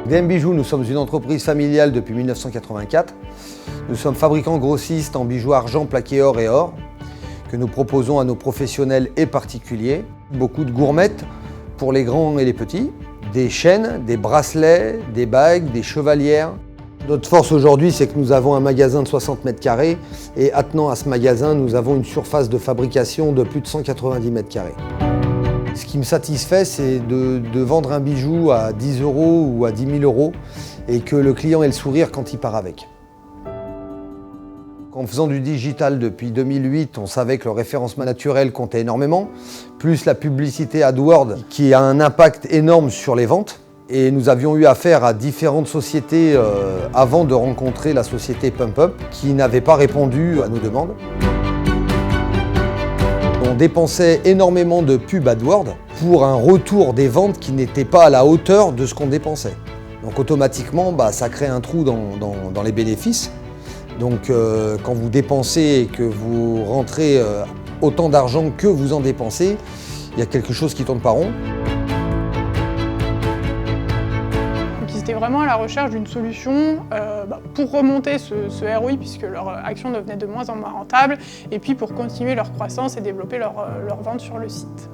DM Bijoux, nous sommes une entreprise familiale depuis 1984. Nous sommes fabricants grossistes en bijoux argent, plaqué or et or, que nous proposons à nos professionnels et particuliers. Beaucoup de gourmettes pour les grands et les petits, des chaînes, des bracelets, des bagues, des chevalières. Notre force aujourd'hui, c'est que nous avons un magasin de 60 mètres carrés et attenant à ce magasin, nous avons une surface de fabrication de plus de 190 mètres carrés. Ce qui me satisfait, c'est de vendre un bijou à 10 € ou à 10 000 € et que le client ait le sourire quand il part avec. En faisant du digital depuis 2008, on savait que le référencement naturel comptait énormément, plus la publicité AdWords qui a un impact énorme sur les ventes. Et nous avions eu affaire à différentes sociétés avant de rencontrer la société PumpUp qui n'avait pas répondu à nos demandes. On dépensait énormément de pubs AdWords pour un retour des ventes qui n'était pas à la hauteur de ce qu'on dépensait. Donc automatiquement, ça crée un trou dans les bénéfices. Donc quand vous dépensez et que vous rentrez autant d'argent que vous en dépensez, il y a quelque chose qui ne tourne pas rond. Donc ils étaient vraiment à la recherche d'une solution pour remonter ce ROI puisque leur action devenait de moins en moins rentable et puis pour continuer leur croissance et développer leur vente sur le site.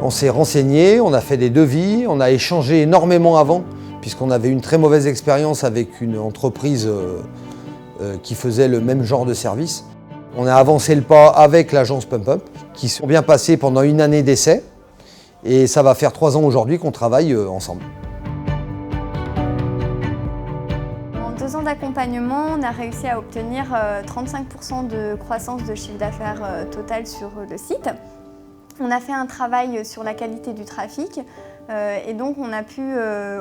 On s'est renseigné, on a fait des devis, on a échangé énormément avant puisqu'on avait une très mauvaise expérience avec une entreprise qui faisait le même genre de service. On a avancé le pas avec l'agence PumpUp qui sont bien passés pendant une année d'essai et ça va faire 3 ans aujourd'hui qu'on travaille ensemble. En 2 ans d'accompagnement, on a réussi à obtenir 35% de croissance de chiffre d'affaires total sur le site. On a fait un travail sur la qualité du trafic et donc on a pu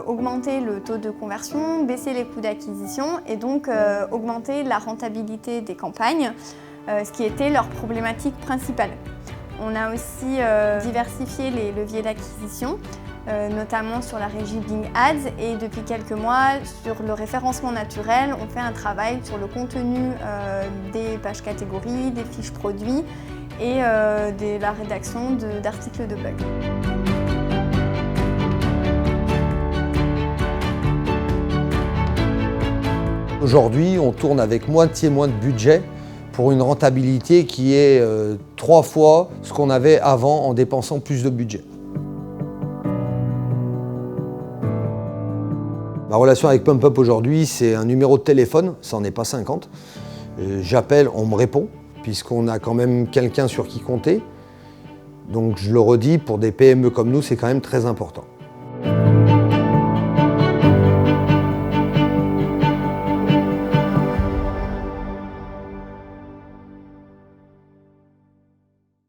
augmenter le taux de conversion, baisser les coûts d'acquisition et donc augmenter la rentabilité des campagnes, ce qui était leur problématique principale. On a aussi diversifié les leviers d'acquisition, notamment sur la régie Bing Ads et depuis quelques mois sur le référencement naturel, on fait un travail sur le contenu des pages catégories, des fiches produits et de la rédaction d'articles de blog. Aujourd'hui, on tourne avec moitié moins de budget pour une rentabilité qui est 3 fois ce qu'on avait avant en dépensant plus de budget. Ma relation avec PumpUp aujourd'hui, c'est un numéro de téléphone, ça n'en est pas 50. J'appelle, on me répond, puisqu'on a quand même quelqu'un sur qui compter. Donc je le redis, pour des PME comme nous, c'est quand même très important.